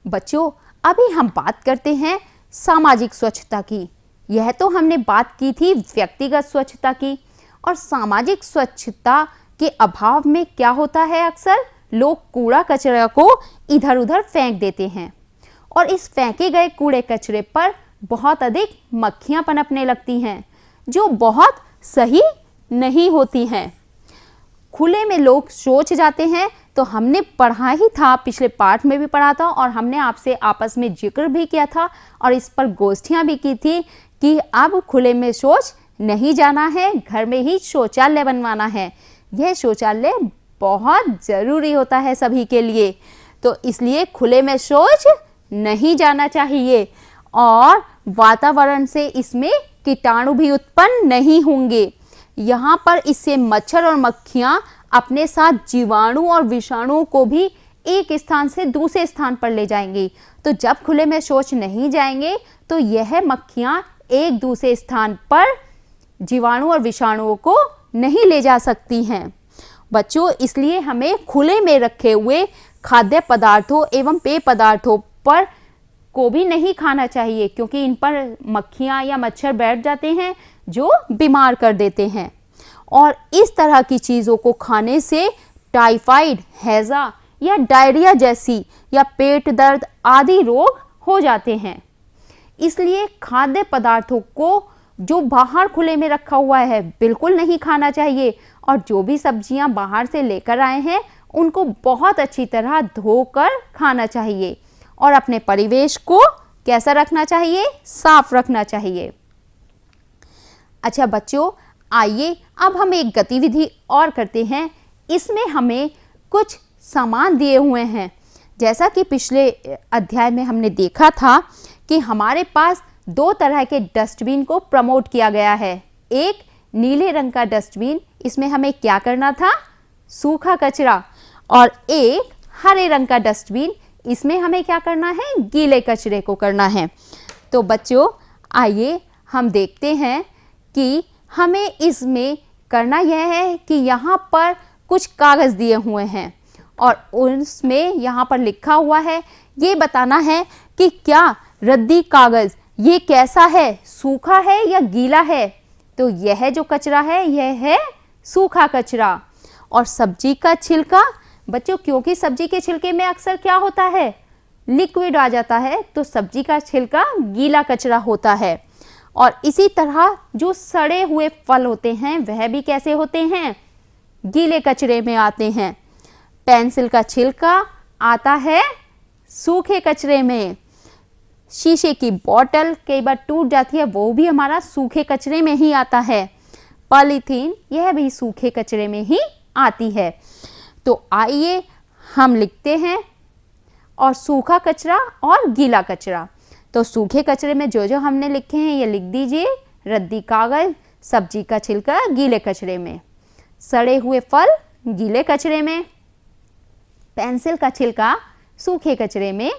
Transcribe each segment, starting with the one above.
बच्चों, अभी हम बात करते हैं सामाजिक स्वच्छता की। यह तो हमने बात की थी व्यक्तिगत स्वच्छता की, और सामाजिक स्वच्छता के अभाव में क्या होता है, अक्सर लोग कूड़ा कचरा को इधर उधर फेंक देते हैं और इस फेंके गए कूड़े कचरे पर बहुत अधिक मक्खियां पनपने लगती हैं, जो बहुत सही नहीं होती हैं। खुले में लोग शौच जाते हैं, तो हमने पढ़ा ही था, पिछले पाठ में भी पढ़ा था और हमने आपसे आपस में जिक्र भी किया था और इस पर गोष्ठियां भी की थी कि अब खुले में शौच नहीं जाना है, घर में ही शौचालय बनवाना है। यह शौचालय बहुत ज़रूरी होता है सभी के लिए, तो इसलिए खुले में शौच नहीं जाना चाहिए और वातावरण से इसमें कीटाणु भी उत्पन्न नहीं होंगे। यहाँ पर इससे मच्छर और मक्खियाँ अपने साथ जीवाणु और विषाणुओं को भी एक स्थान से दूसरे स्थान पर ले जाएंगी। तो जब खुले में शौच नहीं जाएंगे तो यह मक्खियाँ एक दूसरे स्थान पर जीवाणु और विषाणुओं को नहीं ले जा सकती हैं। बच्चों, इसलिए हमें खुले में रखे हुए खाद्य पदार्थों एवं पेय पदार्थों पर को भी नहीं खाना चाहिए, क्योंकि इन पर मक्खियाँ या मच्छर बैठ जाते हैं जो बीमार कर देते हैं। और इस तरह की चीज़ों को खाने से टाइफाइड, हैज़ा या डायरिया जैसी या पेट दर्द आदि रोग हो जाते हैं। इसलिए खाद्य पदार्थों को जो बाहर खुले में रखा हुआ है बिल्कुल नहीं खाना चाहिए, और जो भी सब्जियां बाहर से लेकर आए हैं उनको बहुत अच्छी तरह धोकर खाना चाहिए और अपने परिवेश को कैसा रखना चाहिए, साफ रखना चाहिए। अच्छा बच्चों, आइए अब हम एक गतिविधि और करते हैं। इसमें हमें कुछ सामान दिए हुए हैं। जैसा कि पिछले अध्याय में हमने देखा था कि हमारे पास दो तरह के डस्टबिन को प्रमोट किया गया है। एक नीले रंग का डस्टबिन, इसमें हमें क्या करना था, सूखा कचरा, और एक हरे रंग का डस्टबिन, इसमें हमें क्या करना है, गीले कचरे को करना है। तो बच्चों, आइए हम देखते हैं कि हमें इसमें करना यह है कि यहाँ पर कुछ कागज़ दिए हुए हैं और उसमें यहाँ पर लिखा हुआ है, ये बताना है कि क्या रद्दी कागज़ ये कैसा है, सूखा है या गीला है। तो यह जो कचरा है यह है सूखा कचरा। और सब्जी का छिलका, बच्चों क्योंकि सब्जी के छिलके में अक्सर क्या होता है, लिक्विड आ जाता है, तो सब्जी का छिलका गीला कचरा होता है। और इसी तरह जो सड़े हुए फल होते हैं वह भी कैसे होते हैं, गीले कचरे में आते हैं। पेंसिल का छिलका आता है सूखे कचरे में। शीशे की बोतल कई बार टूट जाती है, वो भी हमारा सूखे कचरे में ही आता है। पॉलीथीन, यह भी सूखे कचरे में ही आती है। तो आइए हम लिखते हैं, और सूखा कचरा और गीला कचरा। तो सूखे कचरे में जो जो हमने लिखे हैं ये लिख दीजिए, रद्दी कागज, सब्जी का छिलका गीले कचरे में, सड़े हुए फल गीले कचरे में, पेंसिल का छिलका सूखे कचरे में,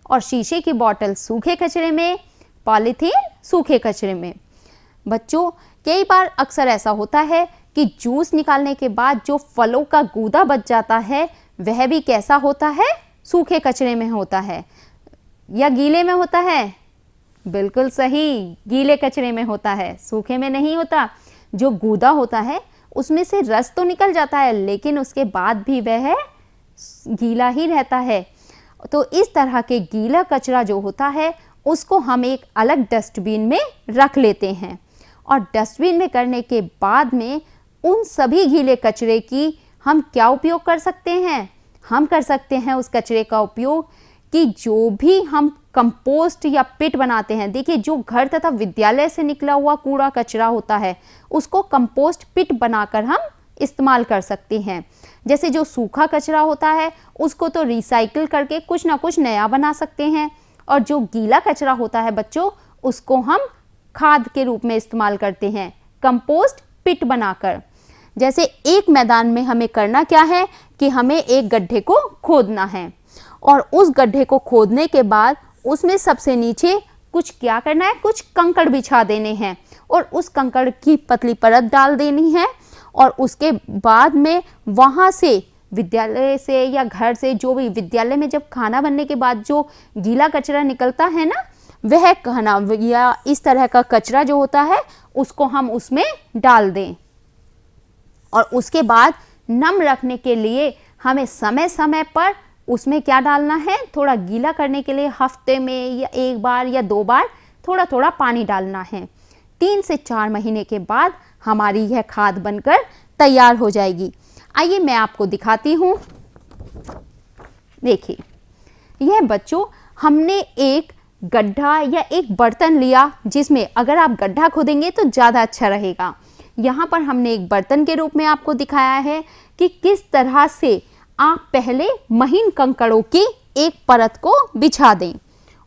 और शीशे की बोतल सूखे कचरे में, पॉलीथीन सूखे कचरे में। बच्चों, कई बार अक्सर ऐसा होता है कि जूस निकालने के बाद जो फलों का गूदा बच जाता है वह भी कैसा होता है, सूखे कचरे में होता है या गीले में होता है। बिल्कुल सही, गीले कचरे में होता है, सूखे में नहीं होता। जो गूदा होता है उसमें से रस तो निकल जाता है, लेकिन उसके बाद भी वह गीला ही रहता है। तो इस तरह के गीला कचरा जो होता है उसको हम एक अलग डस्टबिन में रख लेते हैं, और डस्टबिन में करने के बाद में उन सभी गीले कचरे की हम क्या उपयोग कर सकते हैं, हम कर सकते हैं उस कचरे का उपयोग कि जो भी हम कंपोस्ट या पिट बनाते हैं, देखिए जो घर तथा विद्यालय से निकला हुआ कूड़ा कचरा होता है उसको कंपोस्ट पिट बनाकर हम इस्तेमाल कर सकते हैं। जैसे जो सूखा कचरा होता है उसको तो रिसाइकिल करके कुछ ना कुछ नया बना सकते हैं, और जो गीला कचरा होता है बच्चों उसको हम खाद के रूप में इस्तेमाल करते हैं, कंपोस्ट पिट बनाकर। जैसे एक मैदान में हमें करना क्या है कि हमें एक गड्ढे को खोदना है, और उस गड्ढे को खोदने के बाद उसमें सबसे नीचे कुछ क्या करना है, कुछ कंकड़ बिछा देने हैं, और उस कंकड़ की पतली परत डाल देनी है, और उसके बाद में वहाँ से विद्यालय से या घर से, जो भी विद्यालय में जब खाना बनने के बाद जो गीला कचरा निकलता है ना, वह खाना या इस तरह का कचरा जो होता है उसको हम उसमें डाल दें। और उसके बाद नम रखने के लिए हमें समय समय पर उसमें क्या डालना है, थोड़ा गीला करने के लिए हफ्ते में या 1 बार या 2 बार थोड़ा थोड़ा पानी डालना है। 3 से 4 महीने के बाद हमारी यह खाद बनकर तैयार हो जाएगी। आइए मैं आपको दिखाती हूँ। देखिए, यह बच्चों हमने एक गड्ढा या एक बर्तन लिया, जिसमें अगर आप गड्ढा खोदेंगे तो ज़्यादा अच्छा रहेगा। यहाँ पर हमने एक बर्तन के रूप में आपको दिखाया है कि किस तरह से आप पहले महीन कंकड़ों की एक परत को बिछा दें,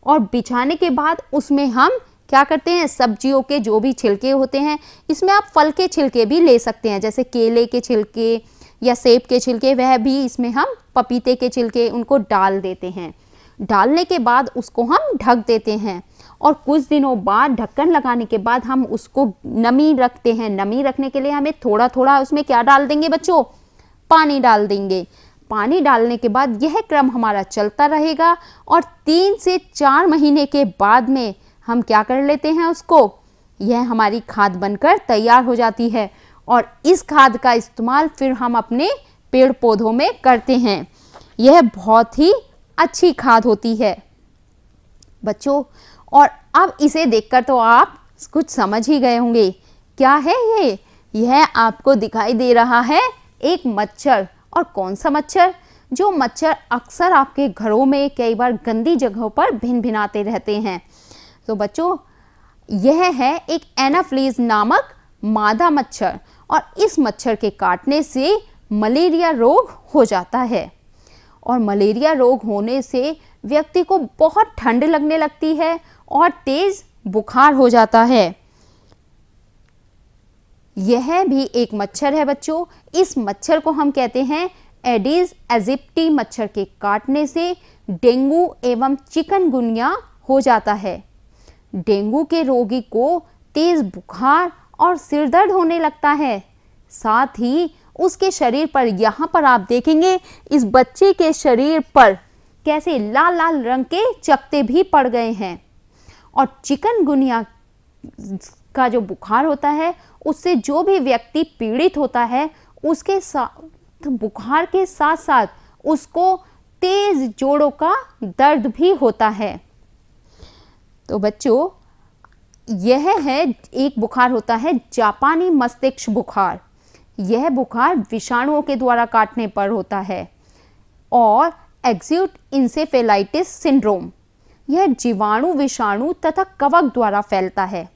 और बिछाने के बाद उसमें हम क्या करते हैं, सब्जियों के जो भी छिलके होते हैं, इसमें आप फल के छिलके भी ले सकते हैं, जैसे केले के छिलके या सेब के छिलके, वह भी इसमें हम पपीते के छिलके उनको डाल देते हैं। डालने के बाद उसको हम ढक देते हैं, और कुछ दिनों बाद ढक्कन लगाने के बाद हम उसको नमी रखते हैं। नमी रखने के लिए हमें थोड़ा थोड़ा उसमें क्या डाल देंगे बच्चों, पानी डाल देंगे। पानी डालने के बाद यह क्रम हमारा चलता रहेगा, और 3 से 4 महीने के बाद में हम क्या कर लेते हैं उसको, यह हमारी खाद बनकर तैयार हो जाती है। और इस खाद का इस्तेमाल फिर हम अपने पेड़ पौधों में करते हैं। यह बहुत ही अच्छी खाद होती है बच्चों। और अब इसे देखकर तो आप कुछ समझ ही गए होंगे, क्या है ये? यह आपको दिखाई दे रहा है एक मच्छर। और कौन सा मच्छर? जो मच्छर अक्सर आपके घरों में कई बार गंदी जगहों पर भिन भिनाते रहते हैं। तो बच्चों, यह है एक एनाफ्लीज नामक मादा मच्छर, और इस मच्छर के काटने से मलेरिया रोग हो जाता है। और मलेरिया रोग होने से व्यक्ति को बहुत ठंड लगने लगती है और तेज बुखार हो जाता है। यह भी एक मच्छर है बच्चों। इस मच्छर को हम कहते हैं एडिस एजिप्टी। मच्छर के काटने से डेंगू एवं चिकनगुनिया हो जाता है। डेंगू के रोगी को तेज बुखार और सिर दर्द होने लगता है। साथ ही उसके शरीर पर, यहाँ पर आप देखेंगे इस बच्चे के शरीर पर कैसे लाल लाल रंग के चकत्ते भी पड़ गए हैं। और चिकनगुनिया का जो बुखार होता है, उससे जो भी व्यक्ति पीड़ित होता है, उसके साथ बुखार के साथ साथ उसको तेज जोड़ों का दर्द भी होता है। तो बच्चों, यह है एक बुखार होता है जापानी मस्तिष्क बुखार। यह बुखार विषाणुओं के द्वारा काटने पर होता है। और एक्यूट इंसेफेलाइटिस सिंड्रोम, यह जीवाणु, विषाणु तथा कवक द्वारा फैलता है।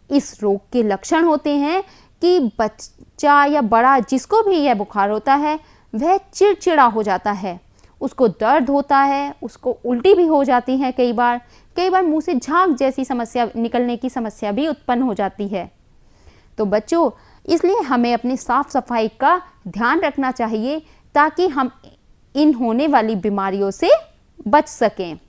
इस रोग के लक्षण होते हैं कि बच्चा या बड़ा जिसको भी यह बुखार होता है, वह चिड़चिड़ा हो जाता है, उसको दर्द होता है, उसको उल्टी भी हो जाती है, कई बार मुंह से झाग जैसी समस्या निकलने की समस्या भी उत्पन्न हो जाती है। तो बच्चों, इसलिए हमें अपनी साफ सफाई का ध्यान रखना चाहिए, ताकि हम इन होने वाली बीमारियों से बच सकें।